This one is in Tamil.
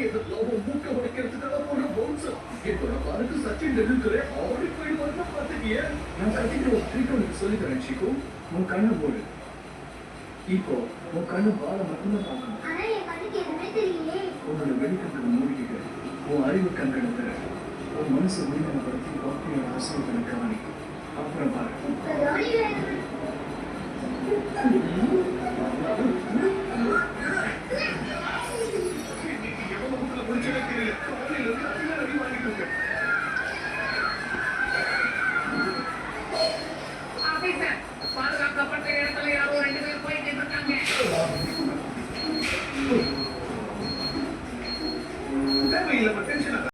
இதெல்லாம் உன் மூக்க உடைக்கிறதுக்காக போன பவுன்சர். என்னோட பாருக்கு சச்சின் டெண்டுல்கரே ஆடி போயிடுவாருன்னு பார்த்துக்கிய. நான் கட்டிக்கிற ஒரு ட்ரிக் உனக்கு சொல்லித்தரேன் சிக்கு. உன் கண்ணை மூடு. இப்போ உன் கண்ணு பால மட்டும்தான் பார்க்கணும். ஆனா என் கண்ணுக்கு எதுவுமே தெரியலையே. உன்னோட வெளிக்கண்களை மூடிக்கிட்டு உன் அறிவு கண்களை தர உன் மனசு ஒருங்கிணைப்படுத்தி வாழ்க்கையோட அசைவுகளை கவனி. அப்புறம் பாரு. பாதுகாக்கப்பட்ட இடத்துல யாரோ 2 பேர் போயிட்டு இருக்காங்க. தேவையில்லாம டென்ஷன்